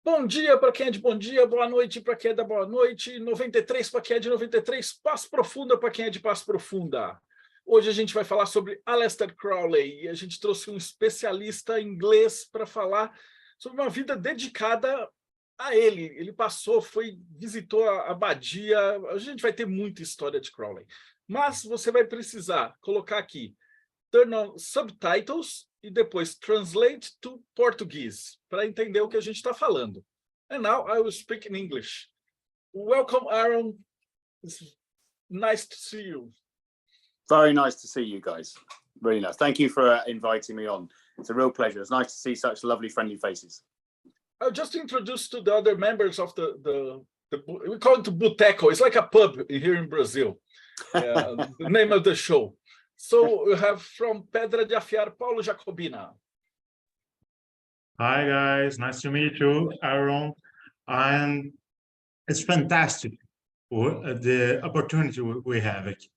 Bom dia para quem é de bom dia, boa noite para quem é da boa noite, 93 para quem é de 93, paz profunda para quem é de paz profunda. Hoje a gente vai falar sobre Aleister Crowley e a gente trouxe um especialista inglês para falar sobre uma vida dedicada a ele. Ele visitou a abadia, a gente vai ter muita história de Crowley. Mas você vai precisar colocar aqui, turn on subtitles e depois translate to Portuguese, para entender o que a gente está falando. And now I will speak in English. Welcome, Aron. It's nice to see you. Very nice to see you guys. Really nice. Thank you for inviting me on. It's a real pleasure. It's nice to see such lovely, friendly faces. I'll just introduce to the other members of we call it Boteco. It's like a pub here in Brazil. The name of the show. So we have from Pedra de Afiar, Paulo Jacobina. Hi guys, nice to meet you, Aron. And it's fantastic the opportunity we have aqui.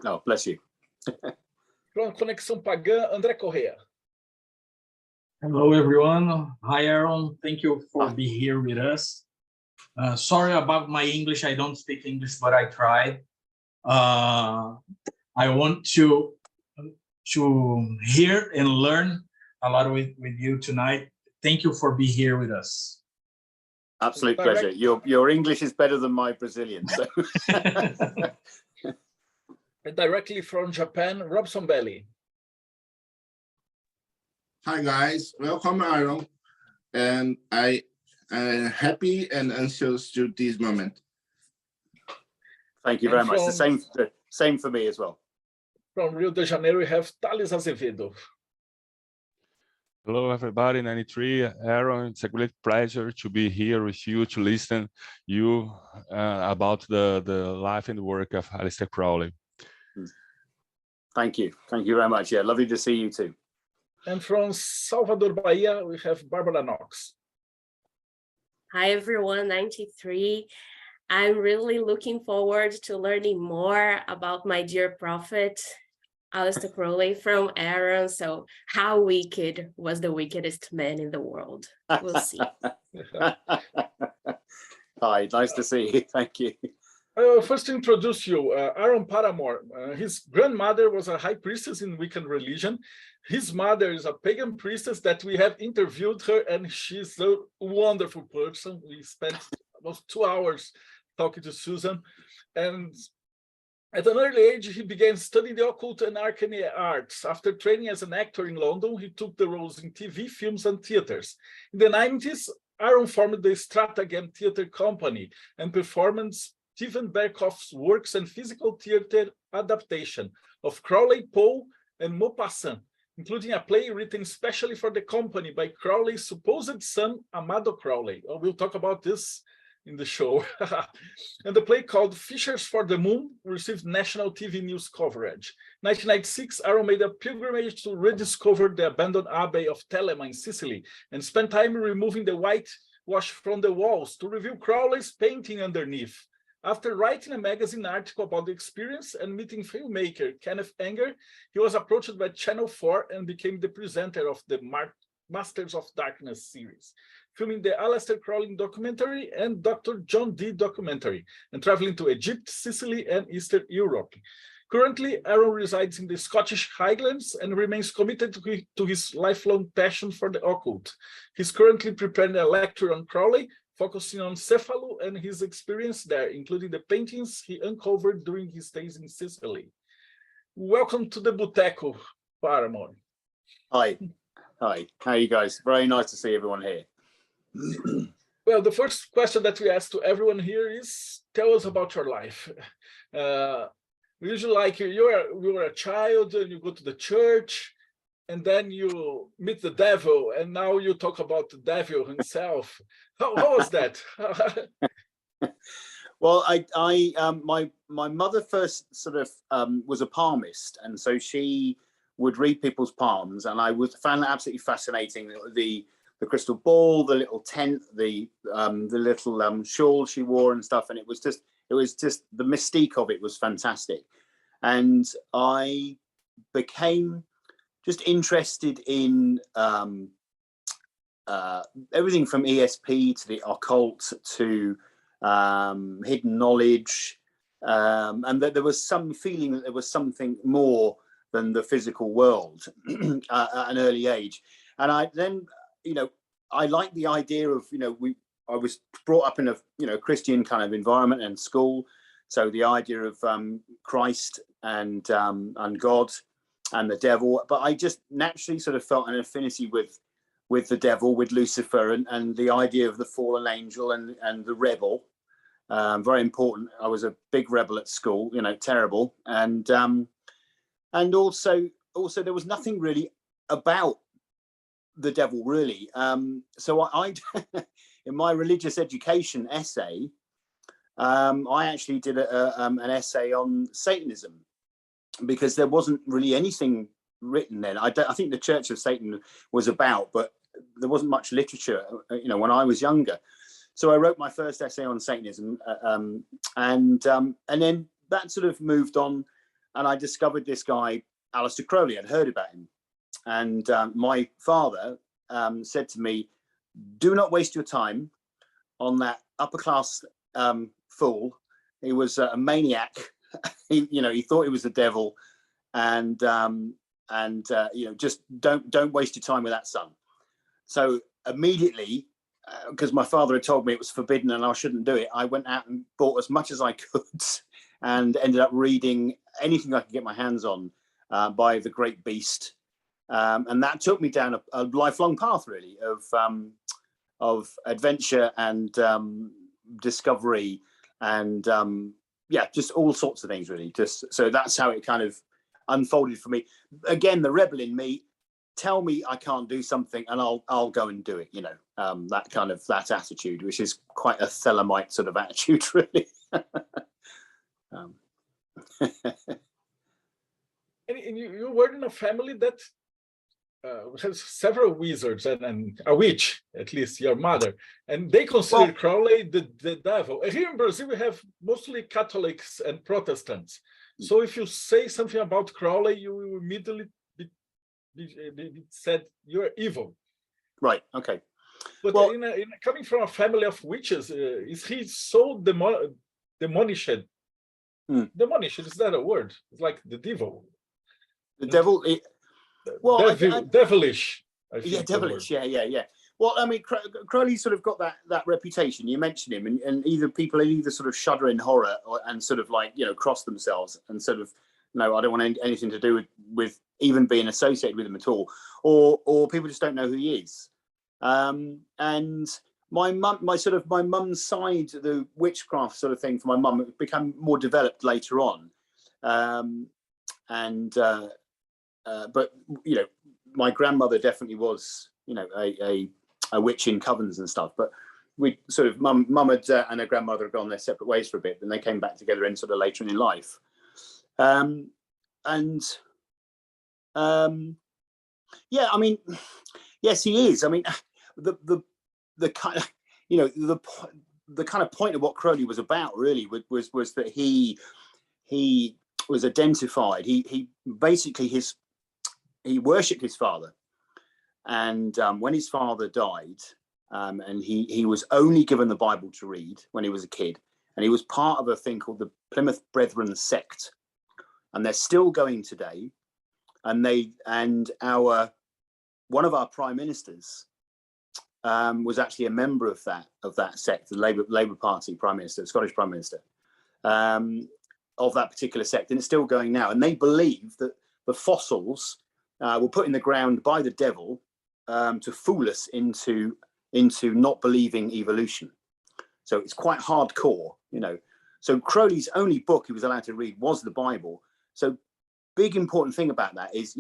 Oh, bless you. From Conexão Pagã, André Correia. Hello everyone. Hi Aron. Thank you for being here with us. Sorry about my English. I don't speak English, but I tried. I want to hear and learn a lot with you tonight. Thank you for being here with us. Absolute pleasure. Your English is better than my Brazilian. So. And directly from Japan, Robson Belli. Hi guys, welcome Aron, and I am happy and anxious to this moment. Thank you very much. The same for me as well. From Rio de Janeiro, we have Thales Azevedo. Hello, everybody. 93, Aron. It's a great pleasure to be here with you to listen you about the life and work of Aleister Crowley. Thank you. Thank you very much. Yeah, lovely to see you too. And from Salvador, Bahia, we have Barbara Knox. Hi, everyone, 93. I'm really looking forward to learning more about my dear prophet, Aleister Crowley, from Aron. So how wicked was the wickedest man in the world? We'll see. Hi, nice to see you. Thank you. First to introduce you, Aron Paramor. His grandmother was a high priestess in Wiccan religion. His mother is a pagan priestess that we have interviewed her, and she's a wonderful person. We spent almost 2 hours talking to Susan. And at an early age, he began studying the occult and arcane arts. After training as an actor in London, he took the roles in TV, films, and theaters. In the 90s, Aron formed the Stratagem Theatre Company and performed Stephen Berkoff's works and physical theater adaptation of Crowley, Poe, and Maupassant, including a play written especially for the company by Crowley's supposed son, Amado Crowley. We'll talk about this in the show. And the play called Fishers for the Moon received national TV news coverage. 1996, Aron made a pilgrimage to rediscover the abandoned abbey of Telema in Sicily and spent time removing the whitewash from the walls to reveal Crowley's painting underneath. After writing a magazine article about the experience and meeting filmmaker Kenneth Anger, he was approached by Channel 4 and became the presenter of the Masters of Darkness series, filming the Aleister Crowley documentary and Dr. John Dee documentary, and traveling to Egypt, Sicily, and Eastern Europe. Currently, Aron resides in the Scottish Highlands and remains committed to his lifelong passion for the occult. He's currently preparing a lecture on Crowley, focusing on Cefalu and his experience there, including the paintings he uncovered during his stays in Sicily. Welcome to the Boteco, Paramor. Hi. Hi. How are you guys? Very nice to see everyone here. Well, the first question that we ask to everyone here is, tell us about your life. Usually, like you were a child and you go to the church, and then you meet the devil, and now you talk about the devil himself. How was that? Well, my mother first sort of was a palmist, and so she would read people's palms, and I found that absolutely fascinating. The crystal ball, the little tent, the little shawl she wore and stuff, and it was just the mystique of it was fantastic, and I became just interested in everything from ESP to the occult to hidden knowledge, and that there was some feeling that there was something more than the physical world at an early age. And I then, I like the idea of, I was brought up in a, Christian kind of environment and school. So the idea of Christ and God and the devil, but I just naturally sort of felt an affinity with the devil, with Lucifer, and the idea of the fallen angel and the rebel. Very important. I was a big rebel at school, terrible. And also there was nothing really about the devil really. So I in my religious education essay, I actually did an essay on Satanism, because there wasn't really anything written then. I think the Church of Satan was about, but there wasn't much literature, when I was younger. So I wrote my first essay on Satanism, and then that sort of moved on, and I discovered this guy, Aleister Crowley. I'd heard about him, and my father said to me, "Do not waste your time on that upper class fool. He was a maniac. He thought he was the devil, and just don't waste your time with that son." So immediately, because my father had told me it was forbidden and I shouldn't do it, I went out and bought as much as I could, and ended up reading anything I could get my hands on by the great beast, and that took me down a lifelong path really of adventure and discovery, and just all sorts of things really. Just so that's how it kind of unfolded for me. Again, the rebel in me, tell me I can't do something and I'll go and do it, that attitude, which is quite a Thelemite sort of attitude really. And you were in a family that has several wizards and a witch, at least your mother, and they consider Crowley the devil. Here in Brazil, we have mostly Catholics and Protestants. So if you say something about Crowley, you will immediately be said you're evil. Right. Okay. But coming from a family of witches, is he so demonished? Demonished, is that a word? It's like the devil. The devil. Devilish. Yeah, devilish. Yeah. Well, I mean, Crowley sort of got that reputation. You mentioned him, and either people sort of shudder in horror and sort of cross themselves and sort of, no, I don't want anything to do with even being associated with him at all, or people just don't know who he is. And my mum's side, the witchcraft sort of thing for my mum, became more developed later on. But my grandmother definitely was, a witch in covens and stuff. But we sort of mum and her grandmother had gone their separate ways for a bit, and they came back together in sort of later in life. Yeah, I mean, yes, he is. I mean, the kind of the kind of point of what Crowley was about really was that he was identified. He basically he worshipped his father, and when his father died, and he was only given the Bible to read when he was a kid, and he was part of a thing called the Plymouth Brethren sect, and they're still going today. And one of our prime ministers was actually a member of that sect, the Labour Party prime minister, Scottish prime minister, of that particular sect, and it's still going now. And they believe that the fossils were put in the ground by the devil to fool us into not believing evolution. So it's quite hardcore, So Crowley's only book he was allowed to read was the Bible. So big important thing about that is,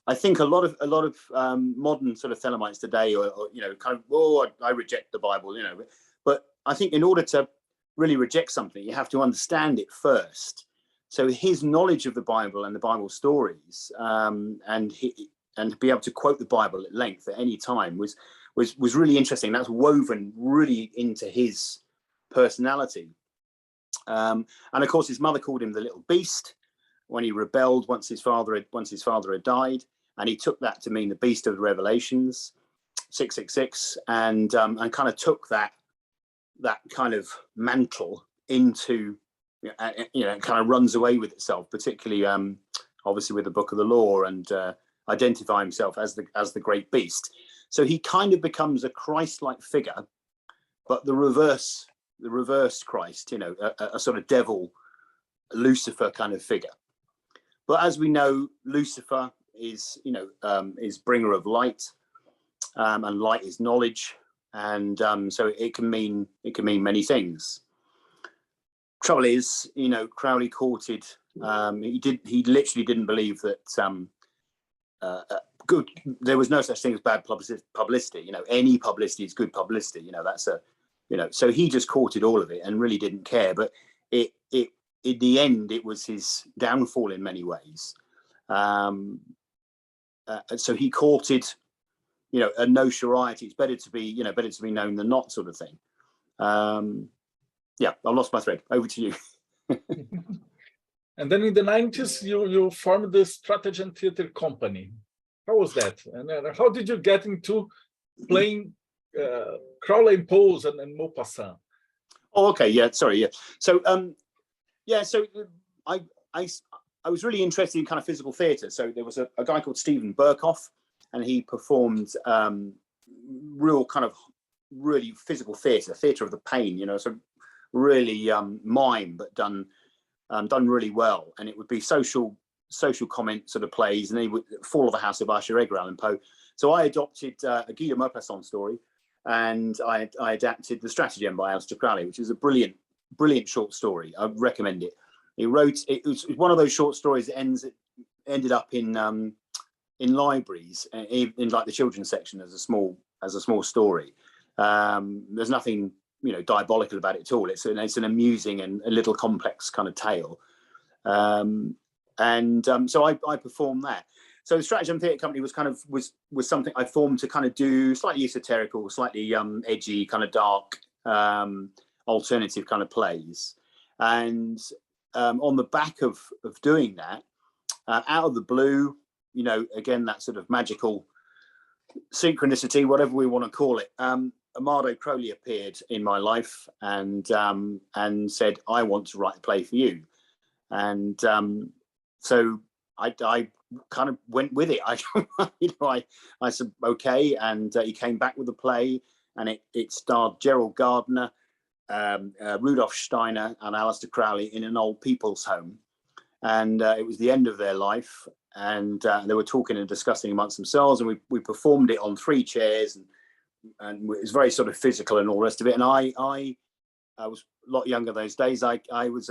I think a lot of modern sort of Thelemites today, or kind of, I reject the Bible, but I think in order to really reject something, you have to understand it first. So his knowledge of the Bible and the Bible stories, and to be able to quote the Bible at length at any time was really interesting. That's woven really into his personality. And of course, his mother called him the little beast when he rebelled once his father had died. and he took that to mean the beast of the Revelations, 666, and kind of took that kind of mantle into, kind of runs away with itself, particularly obviously with the Book of the Law, and identify himself as the great beast. So he kind of becomes a Christ-like figure, but the reverse Christ, a sort of devil, Lucifer kind of figure. But as we know, Lucifer is bringer of light, and light is knowledge, and so it can mean many things. Trouble is, Crowley courted. He literally didn't believe that there was no such thing as bad publicity. Any publicity is good publicity. So he just courted all of it and really didn't care. But in the end, it was his downfall in many ways. So he courted, a notoriety. It's better to be known than not, sort of thing. Yeah, I lost my thread. Over to you. And then in the 90s, you formed the Strategy and Theatre Company. How was that? And how did you get into playing Crowley and Pose and Maupassant? Oh, okay. Yeah, sorry. Yeah. So, so I was really interested in kind of physical theatre. So there was a guy called Stephen Burkhoff, and he performed really physical theatre of the pain, so really mime, but done really well. And it would be social comment sort of plays, and he would Fall of the House of Usher, Edgar Allan Poe. So I adopted a Guy de Maupassant story, and I adapted The Stratagem by Aleister Crowley, which is a brilliant short story. I recommend it. It was one of those short stories that ended up in libraries, in like the children's section as a small story. There's nothing diabolical about it at all. It's an amusing and a little complex kind of tale. So I performed that. So the Stratagem Theatre Company was something I formed to kind of do slightly esoterical, slightly edgy, kind of dark, alternative kind of plays. And on the back of doing that, out of the blue, again, that sort of magical synchronicity, whatever we want to call it, Amado Crowley appeared in my life and said, "I want to write a play for you." And so I kind of went with it. I said okay, and he came back with the play, and it starred Gerald Gardner, Rudolf Steiner, and Aleister Crowley in an old people's home, and it was the end of their life, and they were talking and discussing amongst themselves, and we performed it on 3 chairs, and it was very sort of physical and all the rest of it. And I was a lot younger those days. I was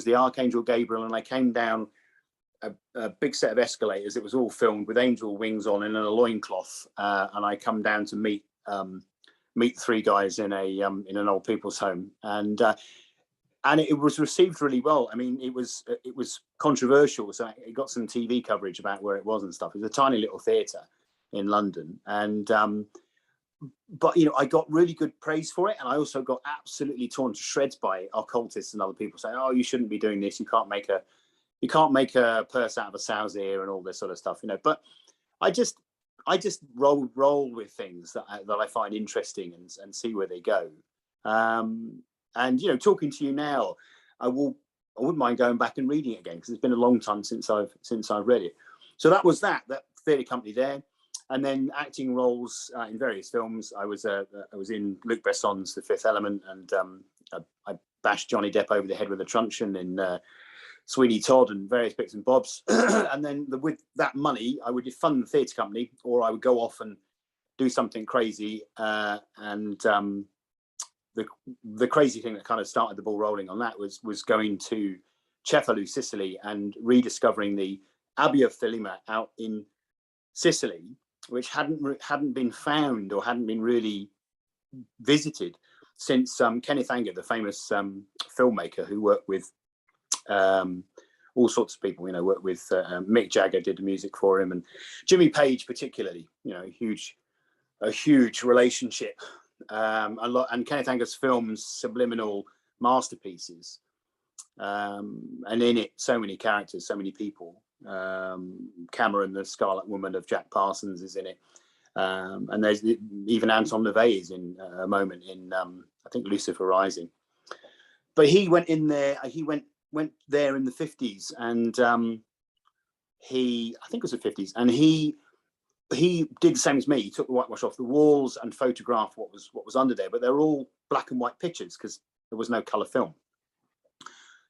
the Archangel Gabriel, and I came down a big set of escalators. It was all filmed with angel wings on and in a loincloth, and I come down to meet 3 guys in an old people's home, and it was received really well. I mean, it was controversial, so it got some TV coverage about where it was and stuff. It was a tiny little theatre in London, and but I got really good praise for it, and I also got absolutely torn to shreds by occultists and other people saying, "Oh, you shouldn't be doing this. You can't make a purse out of a sow's ear," and all this sort of stuff, But I just roll with things that I find interesting and see where they go. And talking to you now, I wouldn't mind going back and reading it again, because it's been a long time since I've read it. So that was that theatre company there. And then acting roles in various films. I was in Luc Besson's The Fifth Element, and I bashed Johnny Depp over the head with a truncheon in Sweeney Todd and various bits and bobs. And then with that money, I would fund the theatre company, or I would go off and do something crazy. And the crazy thing that kind of started the ball rolling on that was going to Cefalù, Sicily, and rediscovering the Abbey of Thelema out in Sicily, which hadn't been found or hadn't been really visited since Kenneth Anger, the famous filmmaker who worked with all sorts of people, worked with Mick Jagger, did the music for him, and Jimmy Page particularly, a huge relationship. And Kenneth Anger's films, subliminal masterpieces, and in it, so many characters, so many people. Cameron, the Scarlet Woman of Jack Parsons, is in it. And there's even Anton LaVey is in a moment in I think Lucifer Rising. But he went in there. He went there in the 50s, and I think it was the 50s, and he did the same as me. He took the whitewash off the walls and photographed what was under there. But they're all black and white pictures because there was no color film.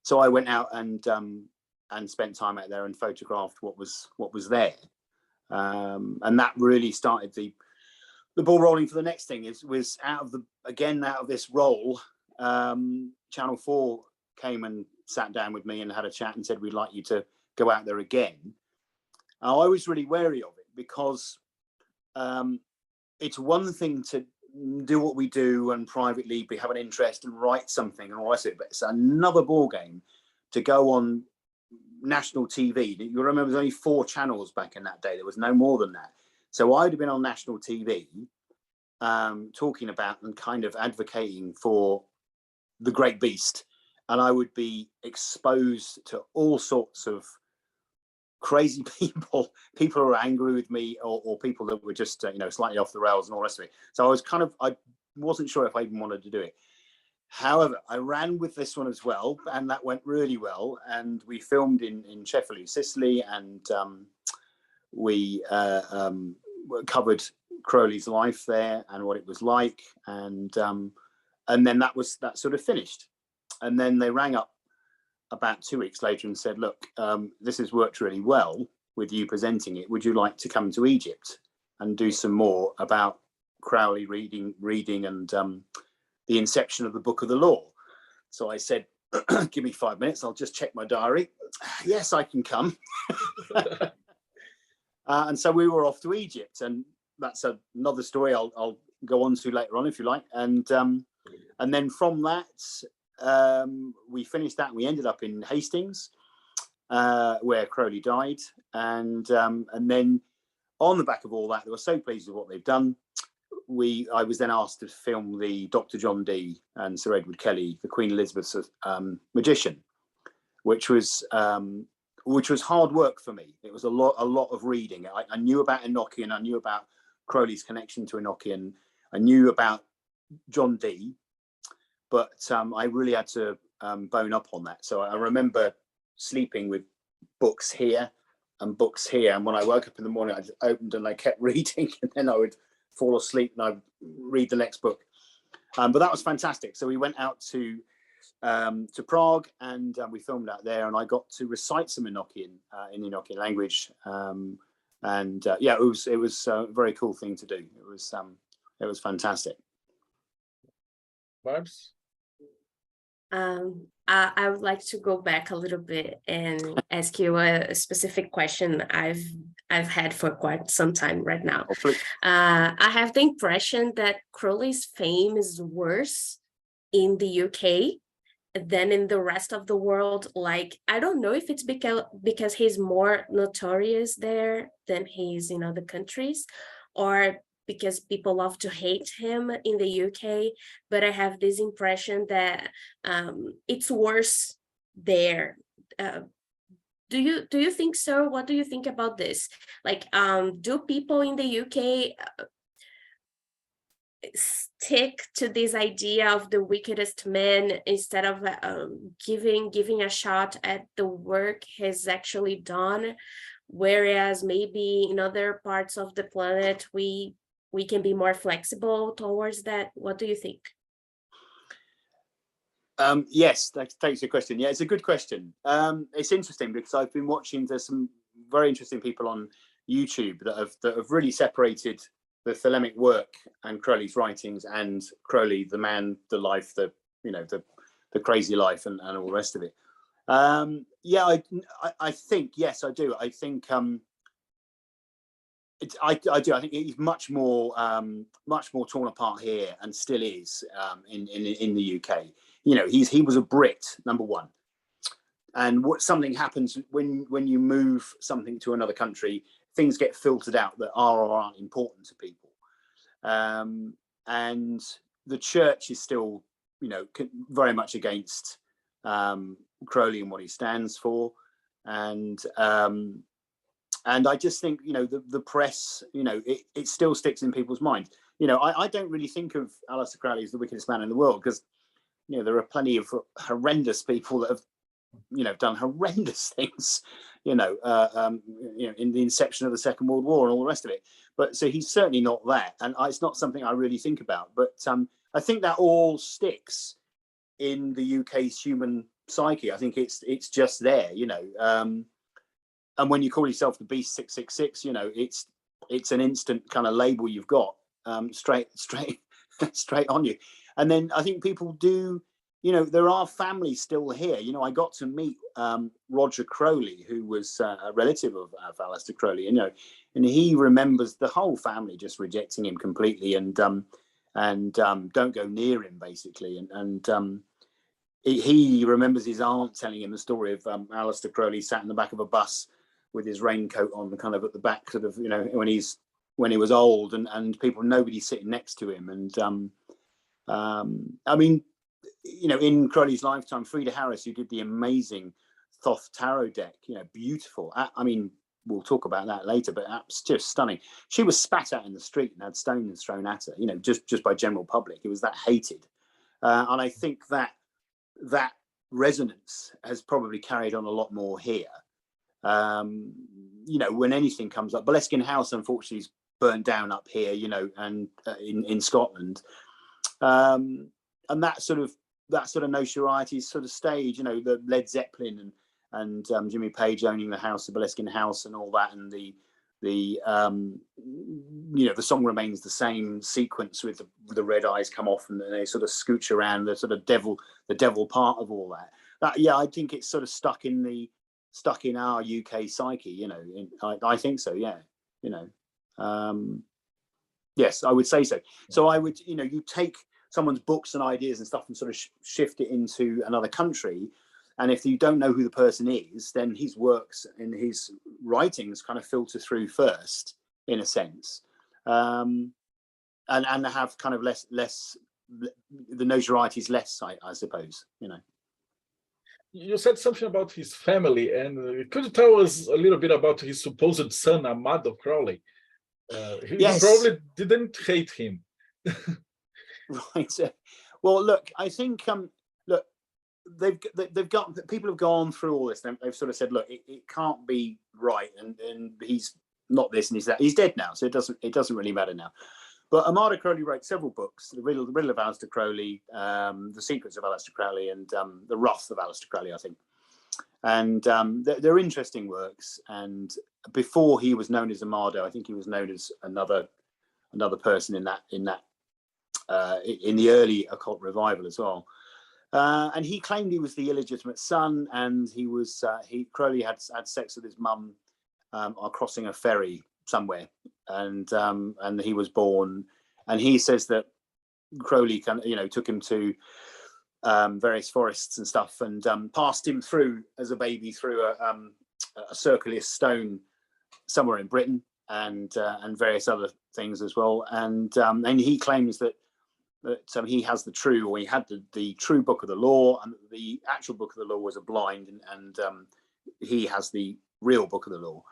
So I went out and spent time out there and photographed what was there. And that really started the ball rolling for the next thing. Was out of this role, Channel 4 came and sat down with me and had a chat and said, we'd like you to go out there again. I was really wary of it because it's one thing to do what we do and privately have an interest and write something and all the rest of it, but it's another ball game to go on national TV. You remember there's only 4 channels back in that day. There was no more than that. So I'd have been on national TV talking about and kind of advocating for the great beast, and I would be exposed to all sorts of crazy people who were angry with me, or people that were just slightly off the rails and all the rest of it. So I wasn't sure if I even wanted to do it. However, I ran with this one as well, and that went really well. And we filmed in Cefalù, Sicily, and we covered Crowley's life there and what it was like. And then that sort of finished. And then they rang up about 2 weeks later and said, look, this has worked really well with you presenting it. Would you like to come to Egypt and do some more about Crowley reading and the inception of the Book of the Law? So I said, give me 5 minutes. I'll just check my diary. Yes, I can come. And so we were off to Egypt, and that's another story I'll go on to later on if you like. And then from that, we finished that and we ended up in Hastings, where Crowley died. And then on the back of all that, they were so pleased with what they've done. I was then asked to film the Dr. John Dee and Sir Edward Kelly, the Queen Elizabeth's magician, which was hard work for me. It was a lot of reading. I knew about Enochian, I knew about Crowley's connection to Enochian, I knew about John Dee, but I really had to bone up on that. So I remember sleeping with books here and books here, and when I woke up in the morning, I just opened and I kept reading, and then I would fall asleep and I'd read the next book. But that was fantastic. So we went out to Prague, and we filmed out there, and I got to recite some Enochian in the Enochian language. Yeah, it was a very cool thing to do. It was fantastic. Barbs? I would like to go back a little bit and ask you a specific question I've had for quite some time right now. I have the impression that Crowley's fame is worse in the UK than in the rest of the world. Like, I don't know if it's because he's more notorious there than he is in other countries, or because people love to hate him in the UK, but I have this impression that it's worse there. Do you think so? What do you think about this? Like, do people in the UK stick to this idea of the wickedest man instead of giving a shot at the work he's actually done, whereas maybe in other parts of the planet we can be more flexible towards that? What do you think? Yes, thanks for your question. Yeah, it's a good question. It's interesting because I've been watching, there's some very interesting people on YouTube that have really separated the Thelemic work and Crowley's writings and Crowley, the man, the life, the crazy life and all the rest of it. Yeah, I think, yes, I do. I think I do. I think he's much more torn apart here, and still is in the UK. He was a Brit, number one, and something happens when you move something to another country. Things get filtered out that are or aren't important to people, and the church is still, very much against Crowley and what he stands for. and I just think, you know, the press, you know, it still sticks in people's minds. You know, I don't really think of Aleister Crowley as the wickedest man in the world, because, you know, there are plenty of horrendous people that have, you know, done horrendous things, you know, in the inception of the Second World War and all the rest of it. But so he's certainly not that, and it's not something I really think about. But I think that all sticks in the UK's human psyche. I think it's just there, you know. And when you call yourself the Beast 666, you know, it's an instant kind of label you've got straight on you. And then I think people do, you know, there are families still here. You know, I got to meet Roger Crowley, who was a relative of Aleister Crowley, you know, and he remembers the whole family just rejecting him completely and don't go near him, basically. And he remembers his aunt telling him the story of Aleister Crowley sat in the back of a bus with his raincoat on, kind of at the back, sort of, you know, when he was old, and nobody sitting next to him. And I mean, you know, in Crowley's lifetime, Frida Harris, who did the amazing Thoth tarot deck, you know, beautiful. I mean, we'll talk about that later, but that's just stunning. She was spat at in the street and had stones thrown at her, you know, just by general public. It was that hated. And I think that resonance has probably carried on a lot more here. You know, when anything comes up, Boleskine House, unfortunately, is burnt down up here, you know, and in Scotland. And that sort of notoriety sort of stage, you know, the Led Zeppelin and Jimmy Page owning the house, the Boleskine House, and all that, and the you know, the song remains the same sequence with the red eyes come off and they sort of scooch around, the sort of devil part of all that. Yeah, I think it's sort of stuck in our UK psyche, you know. I think so, yeah, you know. Yes, I would say so. So I would, you know, you take someone's books and ideas and stuff and sort of shift it into another country, and if you don't know who the person is, then his works and his writings kind of filter through first, in a sense, and have kind of less the notoriety is less, I suppose, you know. You said something about his family, and could you tell us a little bit about his supposed son, Amado Crowley? He probably didn't hate him. Right. Well, look, I think look, they've got, people have gone through all this. They've sort of said, look, it can't be right, and he's not this and he's that. He's dead now, so it doesn't really matter now. But Amado Crowley wrote several books: The Riddle of Aleister Crowley, The Secrets of Aleister Crowley, and The Wrath of Aleister Crowley, I think. And they're interesting works. And before he was known as Amado, I think he was known as another person in the early occult revival as well. And he claimed he was the illegitimate son, and Crowley had sex with his mum crossing a ferry somewhere, and he was born. And he says that Crowley kind of, you know, took him to various forests and stuff, and passed him through as a baby through a circular stone somewhere in Britain, and various other things as well. And he claims that he has he had the true book of the law, and the actual book of the law was a blind, and he has the real book of the law.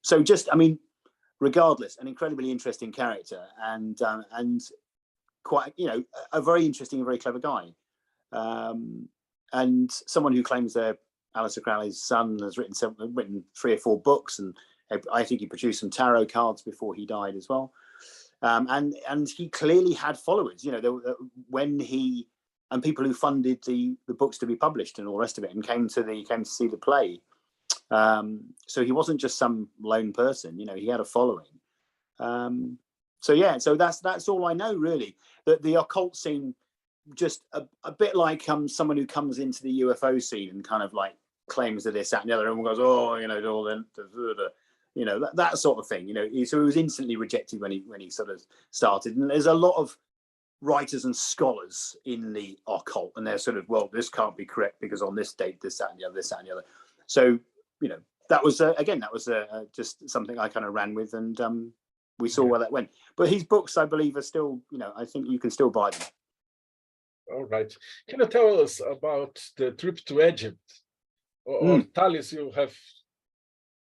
So just, I mean, regardless, an incredibly interesting character, and quite, you know, a very interesting and very clever guy, and someone who claims they're Aleister Crowley's son, has written 3 or 4 books, and I think he produced some tarot cards before he died as well. And he clearly had followers, you know, when he, and people who funded the books to be published and all the rest of it, and came to see the play. So he wasn't just some lone person, you know, he had a following. So yeah, so that's all I know, really. That the occult scene, just a bit like someone who comes into the UFO scene and kind of like claims that this, that, and the other, and goes, oh, you know, all the you know, that sort of thing, you know. So he was instantly rejected when he sort of started. And there's a lot of writers and scholars in the occult, and they're sort of, well, this can't be correct because on this date, this, that, and the other, this, that, and the other. So, you know, that was just something I kind of ran with, and we saw where that went. But his books, I believe, are still, you know, I think you can still buy them. All right. Can you tell us about the trip to Egypt? Or Thales, you have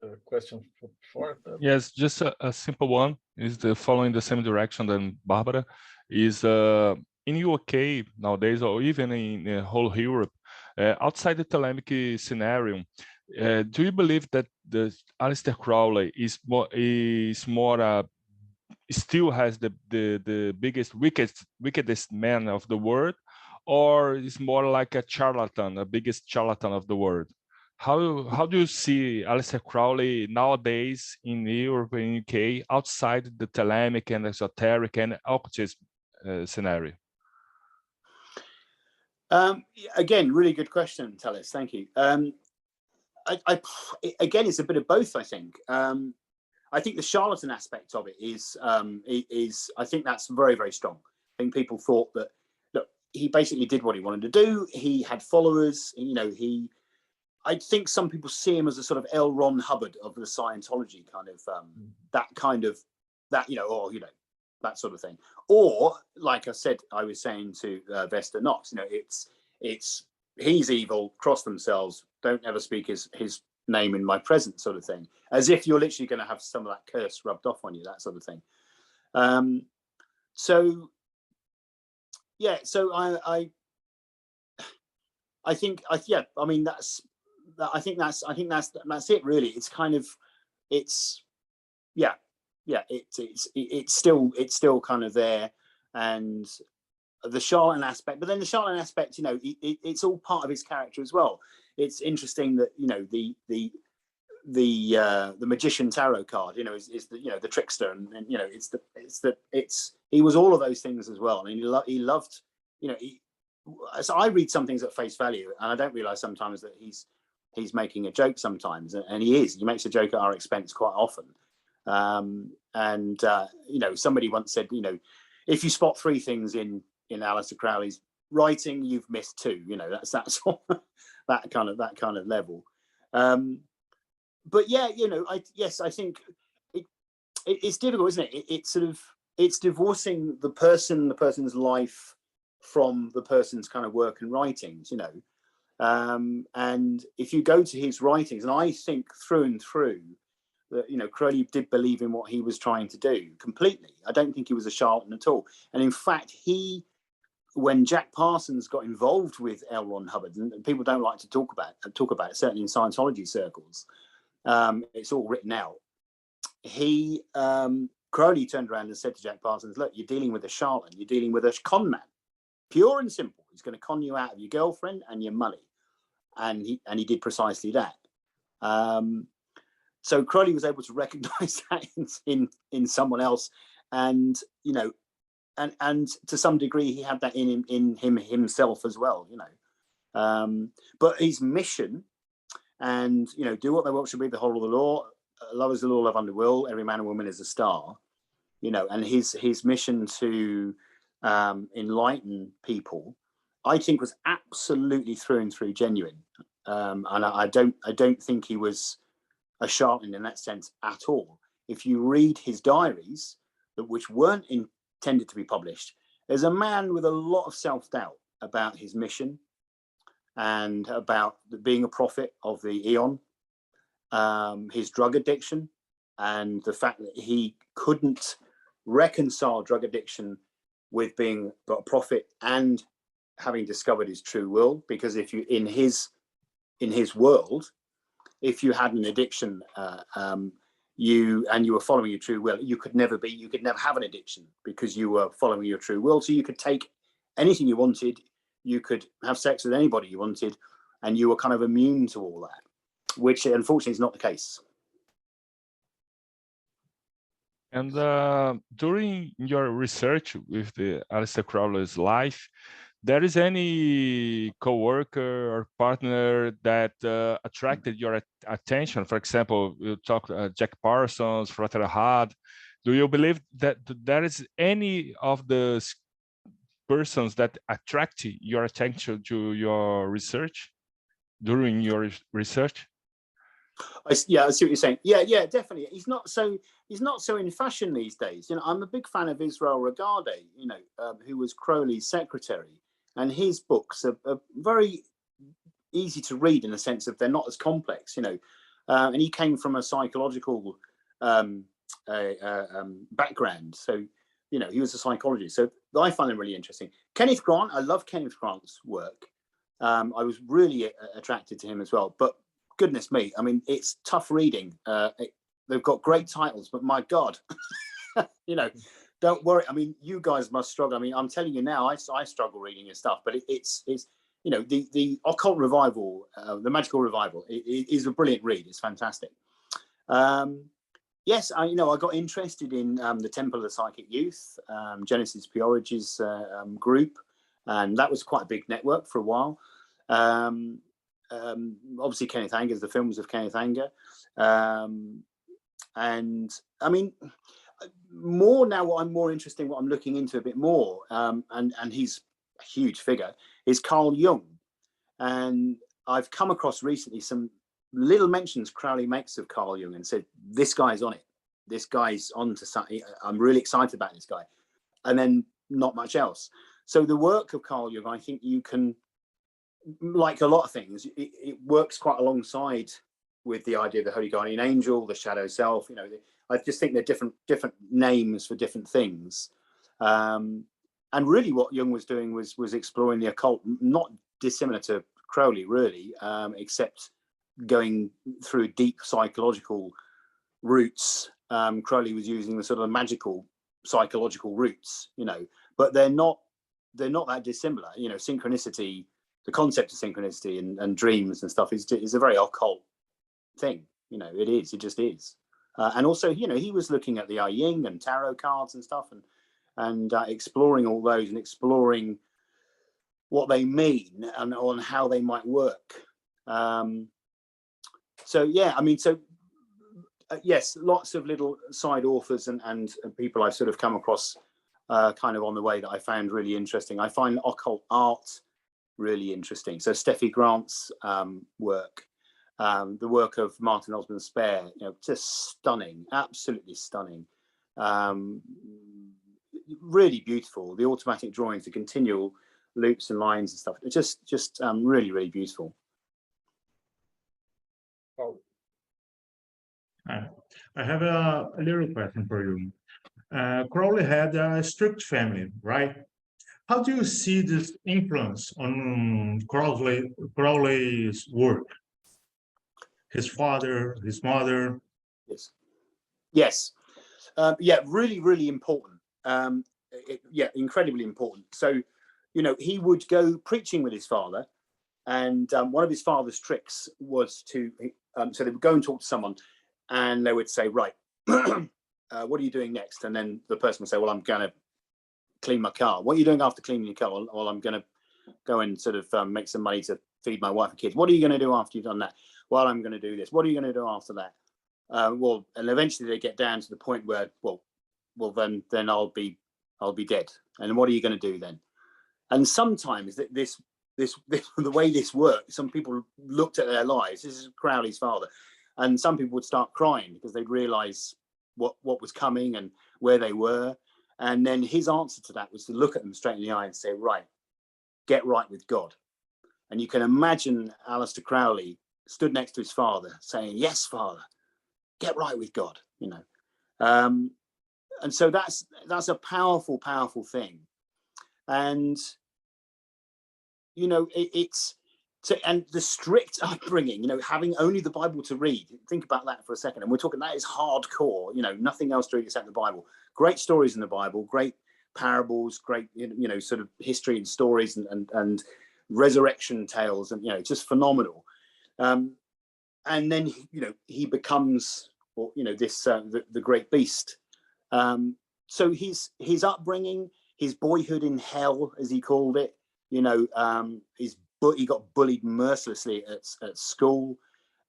a question for that? Yes, just a simple one is the following the same direction than Barbara is in UK nowadays, or even in whole Europe, outside the Thelemic scenario. Do you believe that the Aleister Crowley is more still has the biggest wickedest man of the world, or is more like a charlatan, the biggest charlatan of the world? How do you see Aleister Crowley nowadays in Europe and UK outside the Thelemic and esoteric and occultism scenario? Again, really good question, Thales. Thank you. Again, it's a bit of both, I think. I think the charlatan aspect of it is I think that's very, very strong. I think people thought that, look, he basically did what he wanted to do. He had followers, you know, I think some people see him as a sort of L. Ron Hubbard of the Scientology kind of, you know, or, you know, that sort of thing. Or, like I said, I was saying to Vesta Knox, you know, it's he's evil, cross themselves, don't ever speak his name in my presence, sort of thing, as if you're literally going to have some of that curse rubbed off on you, that sort of thing. So yeah, so I think yeah, I mean that's it really. It's kind of it's still kind of there, and the charlatan aspect, but then the charlatan aspect, you know, it's all part of his character as well. It's interesting that, you know, the magician tarot card, you know, is the, you know, the trickster, and you know, he was all of those things as well. I mean, he loved, you know, so I read some things at face value, and I don't realize sometimes that he's making a joke sometimes, and he makes a joke at our expense quite often. You know, somebody once said, you know, if you spot 3 things in Aleister Crowley's writing, you've missed 2. You know, that's that kind of level. But yeah, you know, I think it's difficult, isn't it? It's divorcing the person's life from the person's kind of work and writings, you know. And if you go to his writings, and I think through and through that, you know, Crowley did believe in what he was trying to do completely. I don't think he was a charlatan at all. And in fact, when Jack Parsons got involved with L. Ron Hubbard, and people don't like to talk about it, certainly in Scientology circles, it's all written out. Crowley turned around and said to Jack Parsons, look, you're dealing with a charlatan, you're dealing with a con man, pure and simple. He's going to con you out of your girlfriend and your money. And he did precisely that. So Crowley was able to recognize that in someone else, and, you know, and to some degree he had that in himself as well, you know. But his mission, and, you know, do what thou wilt shall be the whole of the law, love is the law, love under will, every man and woman is a star, you know, and his mission to enlighten people, I think, was absolutely through and through genuine. And I don't think he was a charlatan in that sense at all. If you read his diaries, which weren't intended to be published, there's a man with a lot of self-doubt about his mission and about being a prophet of the Eon, his drug addiction, and the fact that he couldn't reconcile drug addiction with being a prophet and having discovered his true will. Because if you, in his world, if you had an addiction, you were following your true will, you could never have an addiction because you were following your true will. So you could take anything you wanted, you could have sex with anybody you wanted, and you were kind of immune to all that, which unfortunately is not the case. And during your research with the Aleister Crowley's life, there is any coworker or partner that attracted your attention? For example, you talked Jack Parsons, Frater Had. Do you believe that there is any of the persons that attract your attention to your research during your research? Yeah, I see what you're saying. Yeah, definitely. He's not so in fashion these days. You know, I'm a big fan of Israel Regardie, you know, who was Crowley's secretary, and his books are very, easy to read in the sense of they're not as complex, you know. And he came from a psychological background, so you know he was a psychologist. So I find him really interesting. Kenneth Grant, I love Kenneth Grant's work. I was really attracted to him as well. But goodness me, I mean, it's tough reading. They've got great titles, but my God, you know, don't worry. I mean, you guys must struggle. I mean, I'm telling you now, I struggle reading his stuff, but it's you know, the occult revival, the magical revival, it is a brilliant read. It's fantastic. Yes, you know, I got interested in the Temple of the Psychic Youth, Genesis Peorage's group, and that was quite a big network for a while. Obviously, Kenneth Anger's, the films of Kenneth Anger, and I mean, more now, what I'm more interested in, what I'm looking into a bit more, and he's a huge figure, is Carl Jung. And I've come across recently some little mentions Crowley makes of Carl Jung and said, this guy's on it. This guy's on to something. I'm really excited about this guy. And then not much else. So the work of Carl Jung, I think you can, like a lot of things, it works quite alongside with the idea of the Holy Guardian Angel, the Shadow Self. You know, I just think they're different names for different things. And really what Jung was doing was exploring the occult, not dissimilar to Crowley, really, except going through deep psychological roots. Crowley was using the sort of magical psychological roots, you know, but they're not that dissimilar. You know, synchronicity, the concept of synchronicity and dreams and stuff is a very occult thing. You know, it just is. And also, you know, he was looking at the I Ching and tarot cards and stuff, and exploring all those and exploring what they mean and on how they might work. So yeah, I mean, so yes, lots of little side authors and people I've sort of come across kind of on the way that I found really interesting. I find occult art really interesting. So Steffi Grant's work, the work of Martin Osborne Spare, you know, just stunning, absolutely stunning. Really beautiful. The automatic drawings, the continual loops and lines and stuff. It's just really, really beautiful. Oh. I have a little question for you. Crowley had a strict family, right? How do you see this influence on Crowley's work? His father, his mother? Yes. Yeah, really, really important. Yeah, incredibly important. So, you know, he would go preaching with his father, and one of his father's tricks was to, so they would go and talk to someone, and they would say, right, what are you doing next? And then the person would say, well, I'm going to clean my car. What are you doing after cleaning your car? Well, I'm going to go and sort of make some money to feed my wife and kids. What are you going to do after you've done that? Well, I'm going to do this. What are you going to do after that? Well, and eventually they get down to the point where, well, then I'll be dead. And what are you going to do then? And sometimes this the way this works, some people looked at their lives. This is Crowley's father, and some people would start crying because they'd realise what was coming and where they were. And then his answer to that was to look at them straight in the eye and say, right, get right with God. And you can imagine Aleister Crowley stood next to his father saying, yes, Father, get right with God, you know. And so that's a powerful, powerful thing. And, you know, and the strict upbringing, you know, having only the Bible to read. Think about that for a second. And we're talking, that is hardcore, you know, nothing else to read except the Bible. Great stories in the Bible, great parables, great, you know, sort of history and stories and resurrection tales, and, you know, just phenomenal. And then, you know, he becomes, you know, this, the great beast. So his upbringing, his boyhood in hell, as he called it, you know, he got bullied mercilessly at school,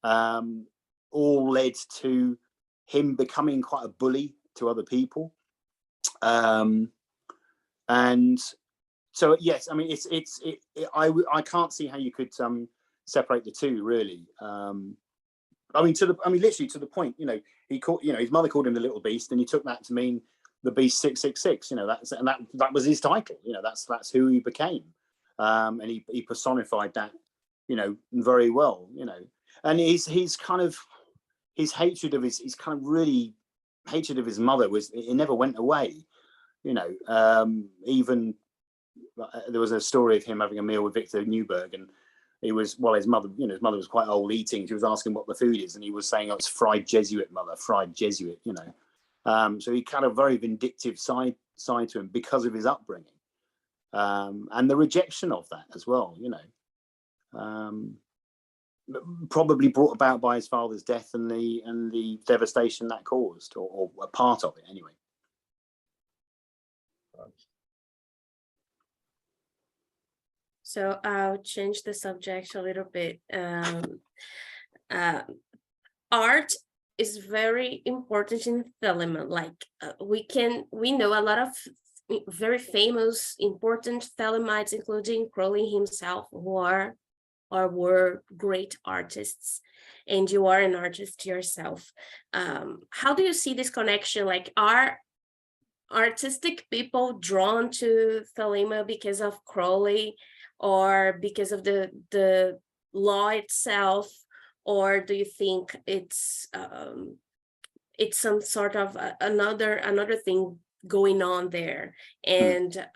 all led to him becoming quite a bully to other people. And so, yes, I mean, I can't see how you could separate the two, really. I mean, literally to the point, you know, his mother called him the little beast, and he took that to mean the beast 666, you know, that was his title, you know, that's who he became. And he personified that you know, very well, you know. And he's kind of, his hatred of his kind of really hatred of his mother it never went away, you know. Even there was a story of him having a meal with Victor Newberg, and he was, well, his mother, you know, his mother was quite old eating. She was asking what the food is, and he was saying, oh, it's fried Jesuit, mother, fried Jesuit, you know. So he kind of very vindictive side to him because of his upbringing, and the rejection of that as well, you know. Probably brought about by his father's death and the devastation that caused, or a part of it anyway. So I'll change the subject a little bit. Art is very important in Thelema. Like we know a lot of very famous, important Thelemites, including Crowley himself, who are or were great artists, and you are an artist yourself. How do you see this connection? Like, are artistic people drawn to Thelema because of Crowley, or because of the law itself, or do you think it's some sort of another thing going on there? And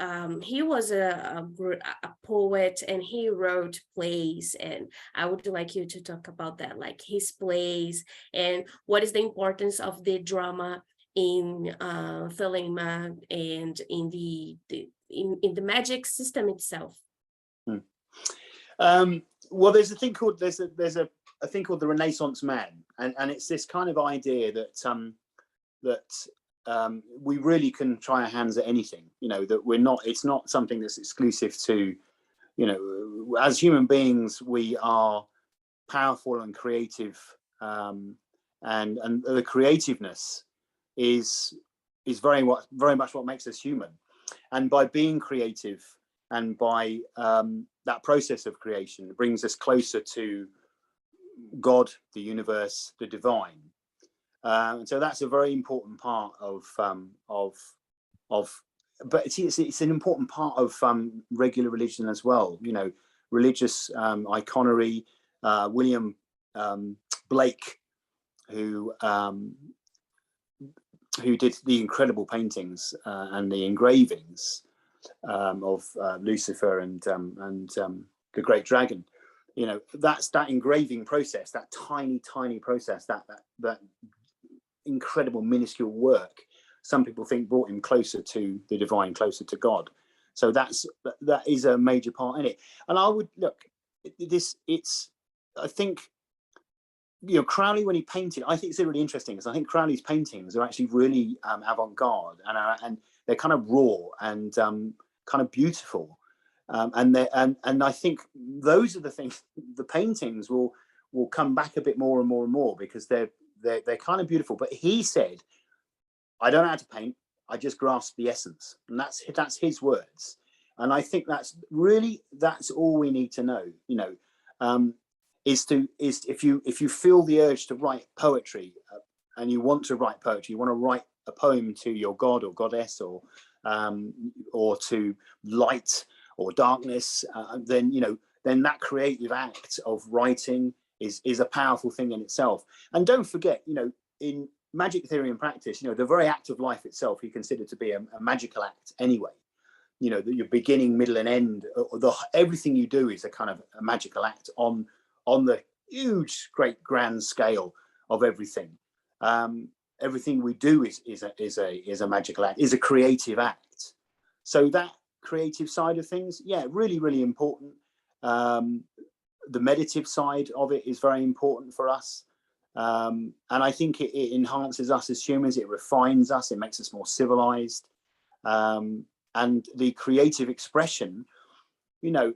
he was a poet, and he wrote plays, and I would like you to talk about that, like his plays, and what is the importance of the drama in Thelema and in the magic system itself. Well, there's a thing called there's a thing called the Renaissance man, and it's this kind of idea that we really can try our hands at anything, you know, that it's not something that's exclusive to, you know, as human beings, we are powerful and creative, and the creativeness is very much what makes us human. And by being creative and by that process of creation, it brings us closer to God, the universe, the divine. And so that's a very important part but it's an important part of regular religion as well. You know, religious iconery. William Blake, who did the incredible paintings and the engravings of Lucifer and the Great Dragon. You know, that's that engraving process, that tiny process, that incredible minuscule work, some people think brought him closer to the divine, closer to God. So that is a major part in it. And I would look I think, you know, Crowley, when he painted, I think it's really interesting because I think Crowley's paintings are actually really avant-garde, and they're kind of raw and kind of beautiful, and I think those are the things. The paintings will come back a bit more and more and more because they're kind of beautiful. But he said, I don't know how to paint, I just grasp the essence, and that's his words. And I think that's all we need to know, you know. Is if you feel the urge to write poetry, and you want to write poetry, you want to write a poem to your god or goddess, or to light or darkness, then that creative act of writing is a powerful thing in itself. And don't forget, you know, in magic theory and practice, you know, the very act of life itself you consider to be a magical act anyway. You know, that your beginning, middle, and end, everything you do is a kind of a magical act on the huge, great, grand scale of everything. Everything we do is a magical act, is a creative act. So that creative side of things, yeah, really, really important. The meditative side of it is very important for us. And I think it enhances us as humans, it refines us, it makes us more civilized. And the creative expression, in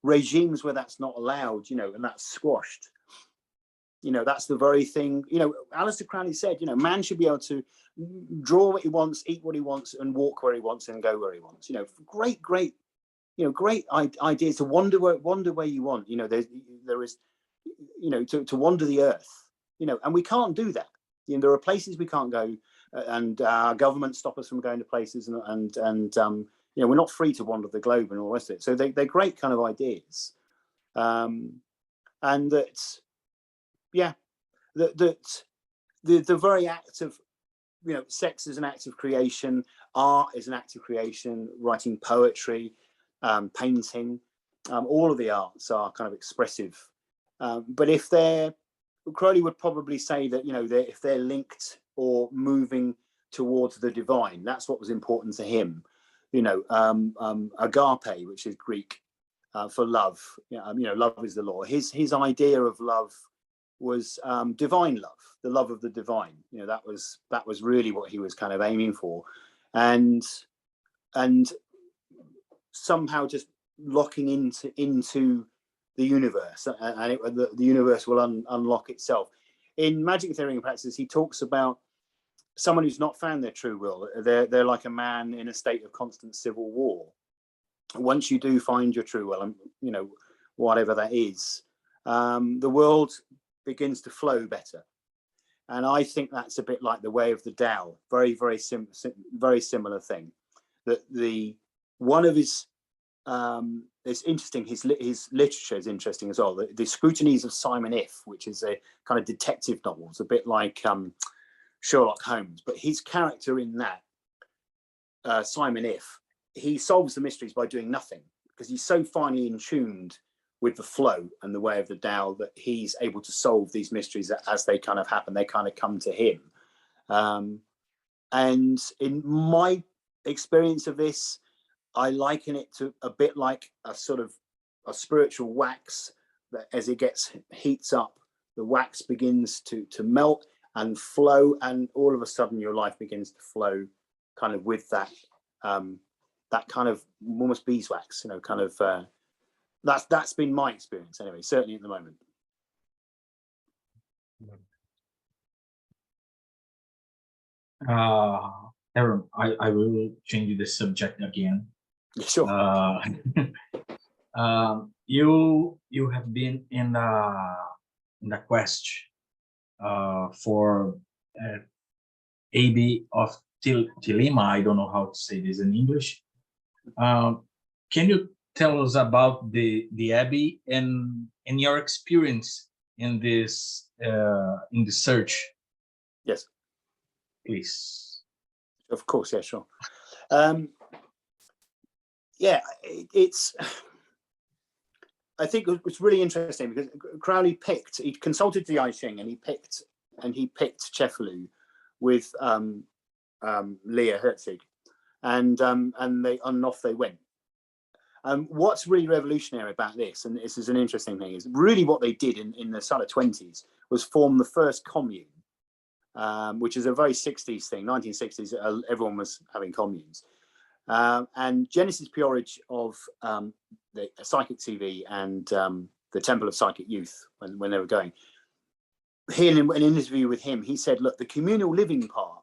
regimes where that's not allowed, and that's squashed, that's the very thing, Aleister Crowley said, man should be able to draw what he wants, eat what he wants, and walk where he wants and go where he wants. Great ideas to wander where you want. There is to wander the earth, and we can't do that. There are places we can't go, and our governments stop us from going to places, and we're not free to wander the globe and all the rest of it. So they're great kind of ideas. And that, the very act of, sex is an act of creation, art is an act of creation, writing poetry, painting, all of the arts are kind of expressive. But if Crowley would probably say that, if they're linked or moving towards the divine, that's what was important to him. Agape, which is Greek for love. Love is the law. His idea of love was divine love, the love of the divine. That was really what he was kind of aiming for, and somehow just locking into the universe, and the universe will unlock itself. In Magic Theory and Practice, he talks about someone who's not found their true will. They're like a man in a state of constant civil war. Once you do find your true will, and whatever that is, the world begins to flow better. And I think that's a bit like the way of the Tao. Very, very very similar thing. That one of his it's interesting. His literature is interesting as well. The Scrutinies of Simon If, which is a kind of detective novel. It's a bit like Sherlock Holmes, but his character in that, Simon If, he solves the mysteries by doing nothing, because he's so finely in tuned with the flow and the way of the Tao that he's able to solve these mysteries as they kind of happen. They kind of come to him. And in my experience of this, I liken it to a bit like a sort of a spiritual wax, that as it heats up, the wax begins to melt and flow, and all of a sudden your life begins to flow kind of with that that kind of almost beeswax, kind of that's been my experience anyway, certainly at the moment. Aron, I will change the subject again. Yeah, sure. You have been in the quest for Abbey of Thelema. I don't know how to say this in English. Can you tell us about the Abbey and your experience in this search? Yes, please. Of course, yeah, sure. I think it's really interesting because Crowley he consulted the I Ching, and he picked Cefalù with Leah Herzig, and off they went. What's really revolutionary about this, and this is an interesting thing, is really what they did in the sort of 20s was form the first commune, which is a very 60s thing. 1960s, everyone was having communes. And Genesis Peorage of the Psychic TV and the Temple of Psychic Youth, when they were going, in an interview with him, he said, look, the communal living part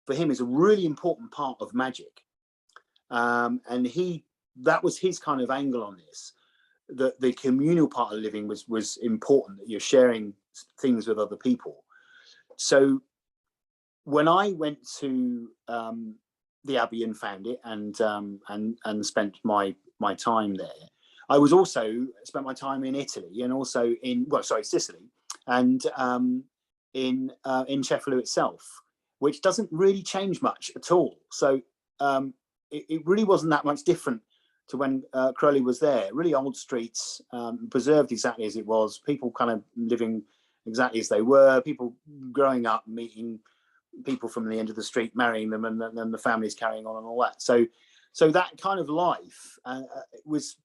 for him is a really important part of magic. And that was his kind of angle on this, that the communal part of living was important, that you're sharing things with other people. So when I went to the Abbey and found it and spent my time there, I was also spent my time in Italy and also Sicily, and in Cefalù itself, which doesn't really change much at all. So it really wasn't that much different to when Crowley was there. Really old streets, preserved exactly as it was, people kind of living exactly as they were, people growing up, meeting people from the end of the street, marrying them, and then the families carrying on and all that. So that kind of life is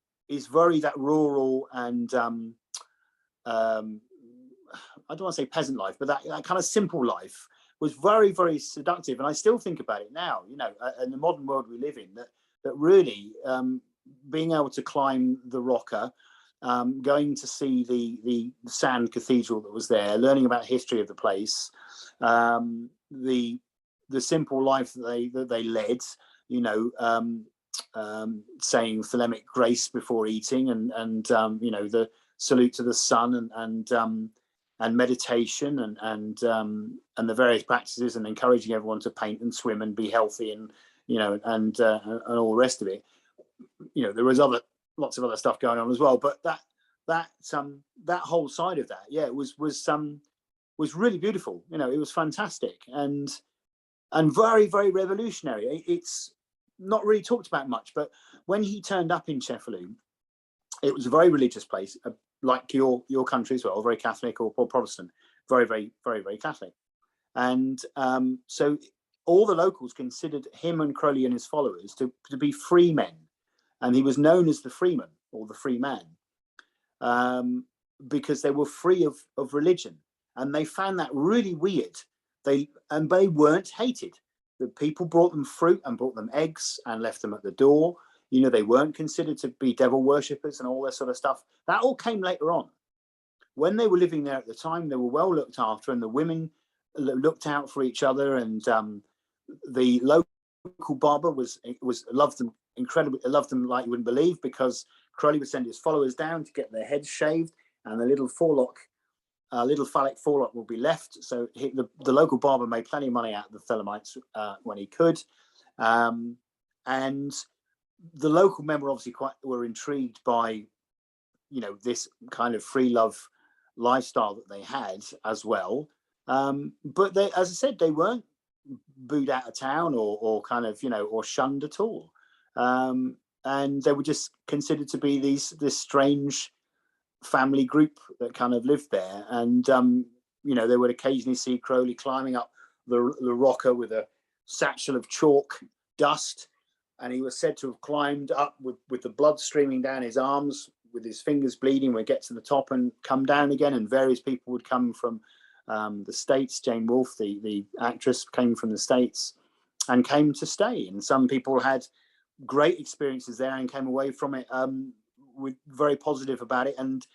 very that rural and I don't want to say peasant life, but that kind of simple life was very, very seductive. And I still think about it now, in the modern world we live in, that really being able to climb the Rocker, going to see the sand cathedral that was there, learning about history of the place, the simple life that they led, saying thelemic grace before eating, and the salute to the sun, and meditation, and the various practices, and encouraging everyone to paint and swim and be healthy, and you know, and all the rest of it. You know, there was lots of other stuff going on as well, but that whole side of that, yeah, it was really beautiful. You know, it was fantastic and very, very revolutionary. It's not really talked about much, but when he turned up in Cefalù, it was a very religious place, like your country as well, very Catholic or Protestant, very, very, very, very Catholic. And so all the locals considered him and Crowley and his followers to be free men. And he was known as the Freeman or the Free Man because they were free of religion. And they found that really weird. They weren't hated. The people brought them fruit and brought them eggs and left them at the door. You know, they weren't considered to be devil worshippers and all that sort of stuff. That all came later on. When they were living there at the time, they were well looked after, and the women looked out for each other. And the local barber loved them incredibly, loved them like you wouldn't believe, because Crowley would send his followers down to get their heads shaved, and the little phallic forelock will be left. So the local barber made plenty of money out of the Thelemites when he could. And the local men were obviously were intrigued by, you know, this kind of free love lifestyle that they had as well. But they, as I said, they weren't booed out of town or kind of, you know, or shunned at all. And they were just considered to be this strange family group that kind of lived there. And you know, they would occasionally see Crowley climbing up the rocker with a satchel of chalk dust, and he was said to have climbed up with the blood streaming down his arms, with his fingers bleeding, when he gets to the top and come down again. And various people would come from the States. Jane Wolfe, the actress, came from the States and came to stay, and some people had great experiences there and came away from it with very positive about it, and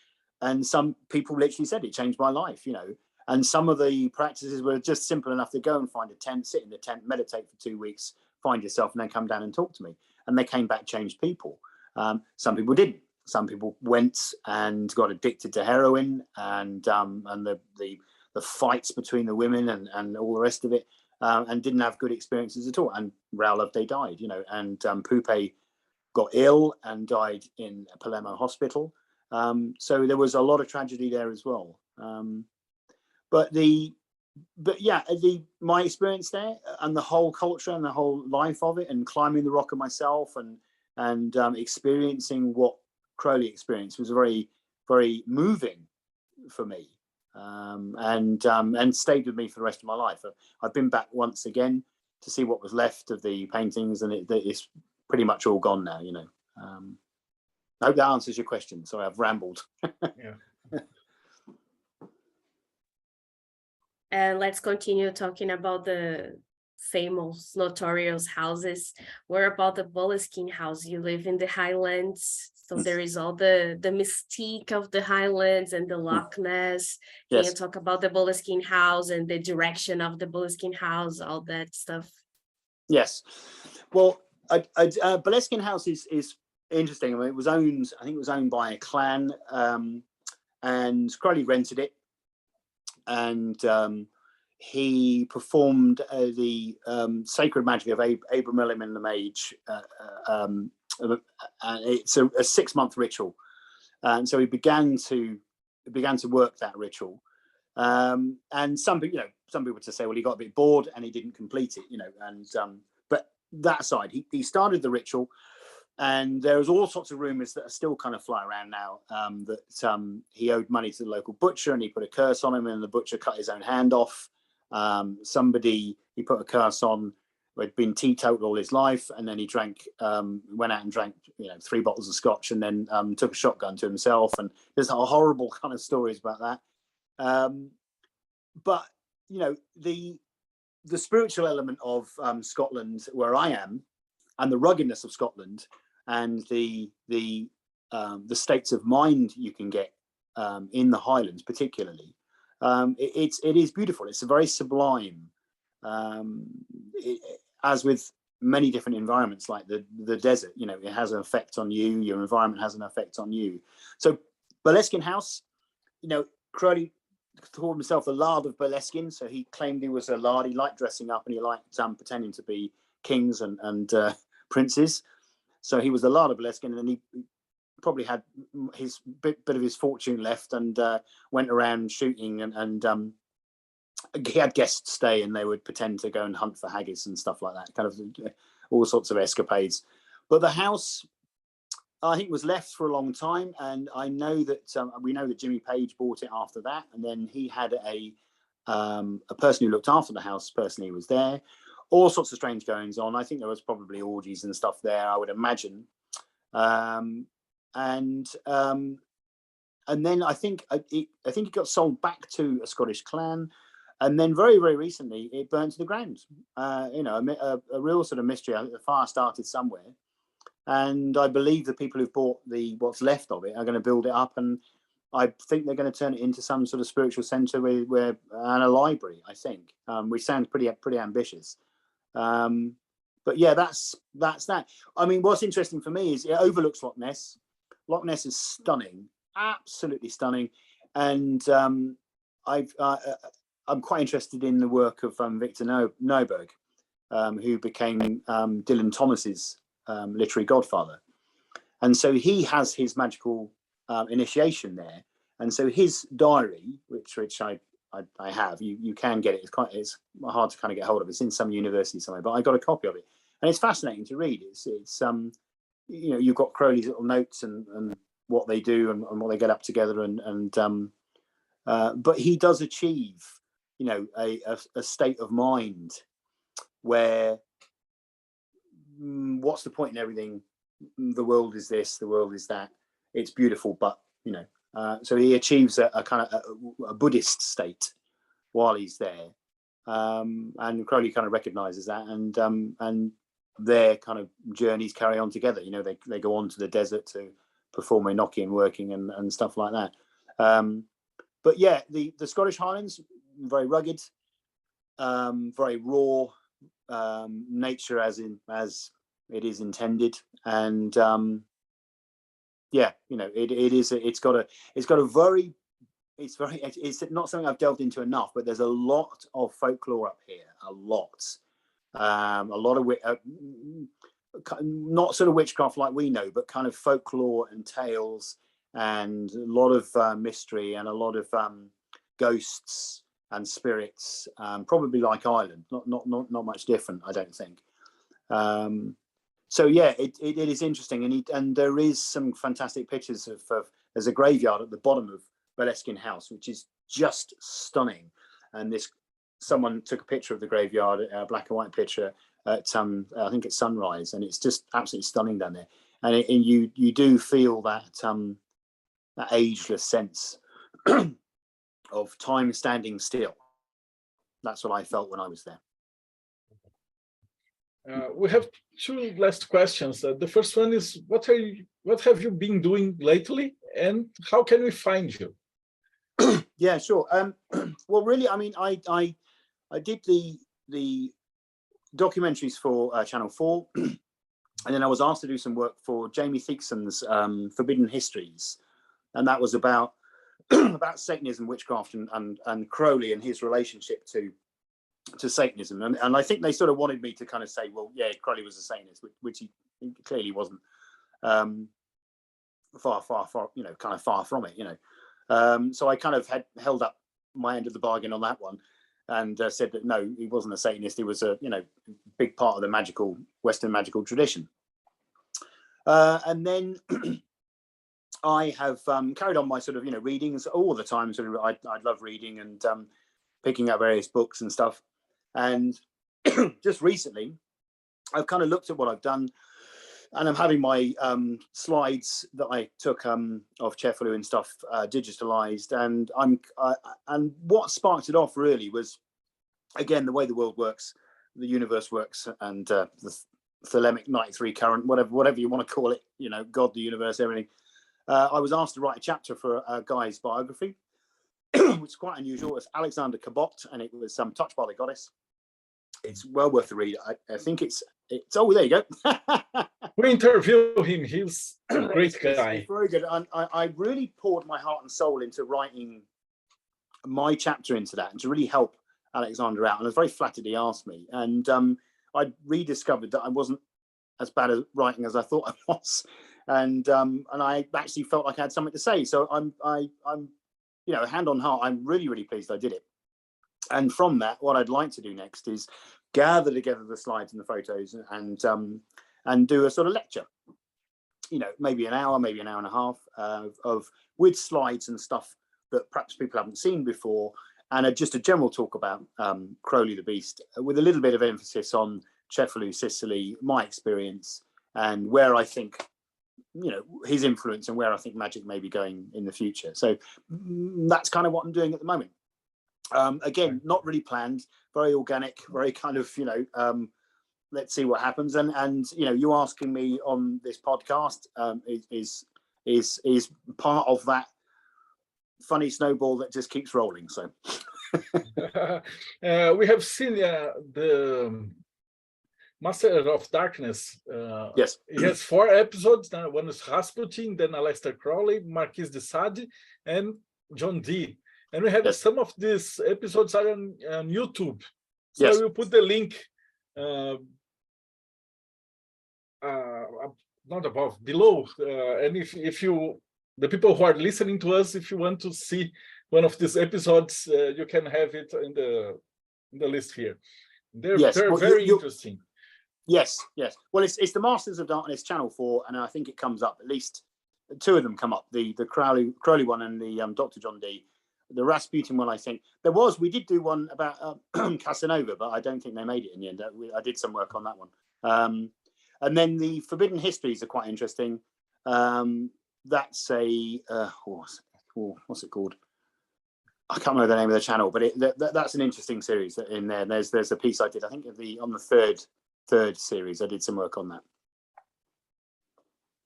some people literally said it changed my life, you know. And some of the practices were just simple enough to go and find a tent, sit in the tent, meditate for 2 weeks, find yourself, and then come down and talk to me. And they came back changed people. Some people didn't. Some people went and got addicted to heroin and the fights between the women and all the rest of it, and didn't have good experiences at all. And Raoul they died, you know, and Pupe got ill and died in Palermo Hospital. So there was a lot of tragedy there as well. But my experience there and the whole culture and the whole life of it, and climbing the rocker myself and experiencing what Crowley experienced, was very, very moving for me, and stayed with me for the rest of my life. I've been back once again to see what was left of the paintings, and it's pretty much all gone now, you know. I hope that answers your question. Sorry, I've rambled. Yeah. And let's continue talking about the famous, notorious houses. What about the Boleskine house? You live in the Highlands, so there is all the mystique of the Highlands and the Loch Ness. Can you talk about the Boleskine house and the direction of the Boleskine house, all that stuff? Yes. Well, Boleskine house is interesting. I mean, I think it was owned by a clan, and Crowley rented it. And he performed the sacred magic of Abram Elim and the Mage. And it's a 6-month ritual, and so he began to work that ritual. And some people would say, well, he got a bit bored and he didn't complete it, you know. And but that aside, he started the ritual. And there was all sorts of rumors that are still kind of fly around now, that he owed money to the local butcher and he put a curse on him, and the butcher cut his own hand off. Somebody he put a curse on who had been teetotal all his life, and then he went out and drank 3 bottles of scotch, and then took a shotgun to himself. And there's horrible kind of stories about that. But you know, the spiritual element of Scotland, where I am, and the ruggedness of Scotland, and the states of mind you can get in the Highlands, particularly, it is beautiful. It's a very sublime, as with many different environments, like the desert. You know, it has an effect on you. Your environment has an effect on you. So, Boleskine House, you know, Crowley called himself the Lard of Boleskine, so he claimed he was a lard. He liked dressing up, and he liked pretending to be kings and princes. So he was the Lada Boleskine, and he probably had his bit of his fortune left, and went around shooting, and he had guests stay, and they would pretend to go and hunt for haggis and stuff like that, kind of all sorts of escapades. But the house, I think, was left for a long time, and I know that we know that Jimmy Page bought it after that, and then he had a person who looked after the house personally was there. All sorts of strange goings on. I think there was probably orgies and stuff there, I would imagine. And then I think it got sold back to a Scottish clan, and then very, very recently it burned to the ground. You know, a real sort of mystery. I think the fire started somewhere, and I believe the people who've bought what's left of it are going to build it up, and I think they're going to turn it into some sort of spiritual center and a library, I think, which sounds pretty ambitious. But yeah, that's that. I mean, what's interesting for me is it overlooks Loch Ness. Loch Ness is stunning, absolutely stunning, and I'm quite interested in the work of Victor Neuberg, who became Dylan Thomas's literary godfather, and so he has his magical initiation there, and so his diary, which I have, you can get it. It's hard to kind of get hold of. It's in some university somewhere, but I got a copy of it, and it's fascinating to read. It's you know, you've got Crowley's little notes and what they do and what they get up together, but he does achieve, you know, a state of mind where what's the point in everything? The world is this, the world is that. It's beautiful, but you know, so he achieves a kind of a Buddhist state while he's there, and Crowley kind of recognizes that, and their kind of journeys carry on together. You know, they go on to the desert to perform Enochian working and stuff like that. But yeah, the Scottish Highlands, very rugged, very raw, nature as it is intended, and yeah, you know, it's not something I've delved into enough, but there's a lot of folklore up here, a lot of not sort of witchcraft like we know, but kind of folklore and tales, and a lot of mystery, and a lot of ghosts and spirits, probably like Ireland, not much different, I don't think. So yeah, it is interesting, and there is some fantastic pictures of there's a graveyard at the bottom of Boleskine House, which is just stunning, and someone took a picture of the graveyard, a black and white picture at I think it's sunrise, and it's just absolutely stunning down there, and you do feel that that ageless sense of time standing still. That's what I felt when I was there. We have two last questions. The first one is, what have you been doing lately, and how can we find you? Yeah, sure. Well, really, I mean, I did the documentaries for Channel 4, and then I was asked to do some work for Jamie Theakson's Forbidden Histories, and that was about Satanism, witchcraft, and Crowley and his relationship to Satanism, and I think they sort of wanted me to kind of say, well, yeah, Crowley was a Satanist, which he clearly wasn't. Far, you know, kind of far from it, you know. So I kind of held up my end of the bargain on that one, and said that no, he wasn't a Satanist. He was a, you know, big part of the Western magical tradition. And then I have carried on my sort of, you know, readings all the time. Sort of, I love reading and picking up various books and stuff. And just recently, I've kind of looked at what I've done, and I'm having my slides that I took of Cefalu and stuff digitalized, and and what sparked it off really was, again, the way the world works, the universe works, and the thelemic 93 current, whatever you want to call it, you know, God, the universe, everything. I was asked to write a chapter for a guy's biography, which is quite unusual. It's Alexander Cabot, and it was Touched by the Goddess. It's well worth the read. I think it's oh, there you go. We interview him. He's a great guy. It's very good. And I really poured my heart and soul into writing my chapter into that, and to really help Alexander out. And I was very flattered he asked me. And I rediscovered that I wasn't as bad at writing as I thought I was, and I actually felt like I had something to say. So I'm you know, hand on heart, I'm really, really pleased I did it. And from that, what I'd like to do next is gather together the slides and the photos and do a sort of lecture, you know, maybe an hour, maybe an hour and a half of with slides and stuff that perhaps people haven't seen before, and just a general talk about Crowley the Beast, with a little bit of emphasis on Cefalù, Sicily, my experience, and where I think, you know, his influence and where I think magic may be going in the future. So that's kind of what I'm doing at the moment. Again, not really planned, very organic, very kind of, you know, let's see what happens. And you know, you asking me on this podcast is part of that funny snowball that just keeps rolling. So we have seen the Master of Darkness. Yes, it has 4 episodes. Now, one is Rasputin, then Aleister Crowley, Marquis de Sade, and John Dee. And we have some of these episodes are on YouTube. So I will put the link not above, below. And if you, the people who are listening to us, if you want to see one of these episodes, you can have it in the list here. They're very interesting. Yes. Well, it's the Masters of Darkness Channel 4, and I think it comes up, at least 2 of them come up, the Crowley one and the Dr. John Dee. The Rasputin one, I think we did do one about Casanova, but I don't think they made it in the end. I did some work on that one. And then the Forbidden Histories are quite interesting. That's a what's it called? I can't remember the name of the channel, but that's an interesting series in there. And there's a piece I did, I think, on the third series. I did some work on that.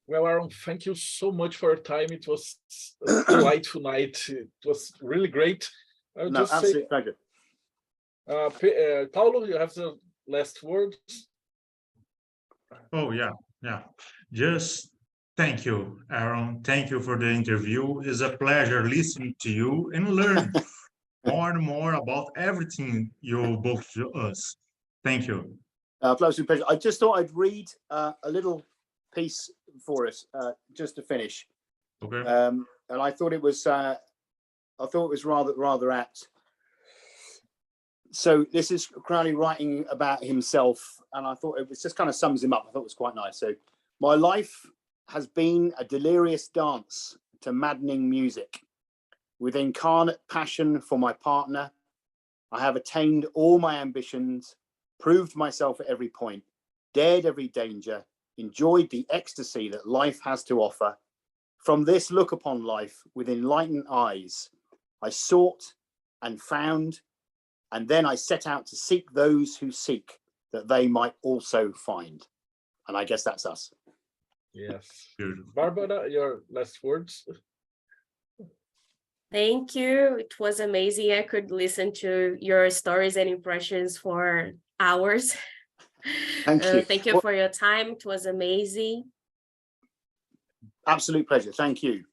Well, Aron, thank you so much for your time. It was a delightful night. It was really great. Absolute pleasure. Paulo, you have the last words. Oh, yeah. Just thank you, Aron. Thank you for the interview. It's a pleasure listening to you and learn more and more about everything you both to us. Thank you. Pleasure. I just thought I'd read a little piece for us just to finish. Okay. And I thought it was rather apt. So this is Crowley writing about himself, and I thought it was just kind of sums him up. I thought it was quite nice. So, my life has been a delirious dance to maddening music. With incarnate passion for my partner, I have attained all my ambitions, proved myself at every point, dared every danger, enjoyed the ecstasy that life has to offer. From this look upon life with enlightened eyes, I sought and found, and then I set out to seek those who seek, that they might also find. And I guess that's us. Yes. Beautiful. Barbara, your last words. Thank you. It was amazing. I could listen to your stories and impressions for hours. Thank you. Thank you for your time. It was amazing. Absolute pleasure. Thank you.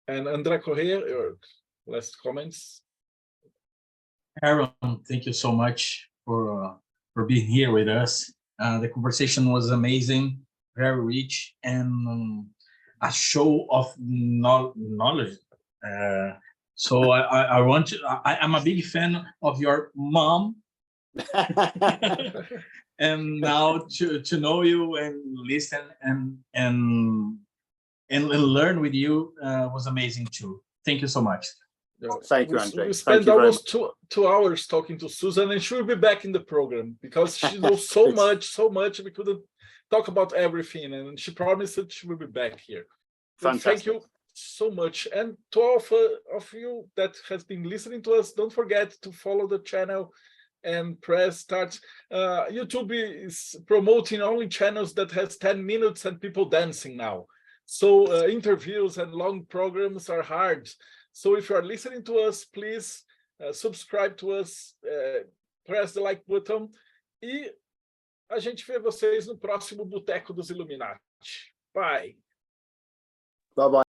And André Correia, your last comments. Aron, thank you so much for being here with us. The conversation was amazing, very rich, and a show of knowledge. So I'm a big fan of your mom. And now to know you and listen and learn with you was amazing too. Thank you so much. Thank you, Andre. We spent almost two hours talking to Susan, and she will be back in the program because she knows so much. We couldn't talk about everything, and she promised that she will be back here. Thank you so much. And to all of you that has been listening to us, don't forget to follow the channel and press start. YouTube is promoting only channels that has 10 minutes and people dancing now. So interviews and long programs are hard. So if you are listening to us, please subscribe to us, press the like button, e a gente vê vocês no próximo Boteco dos Illuminati. Bye. Bye-bye.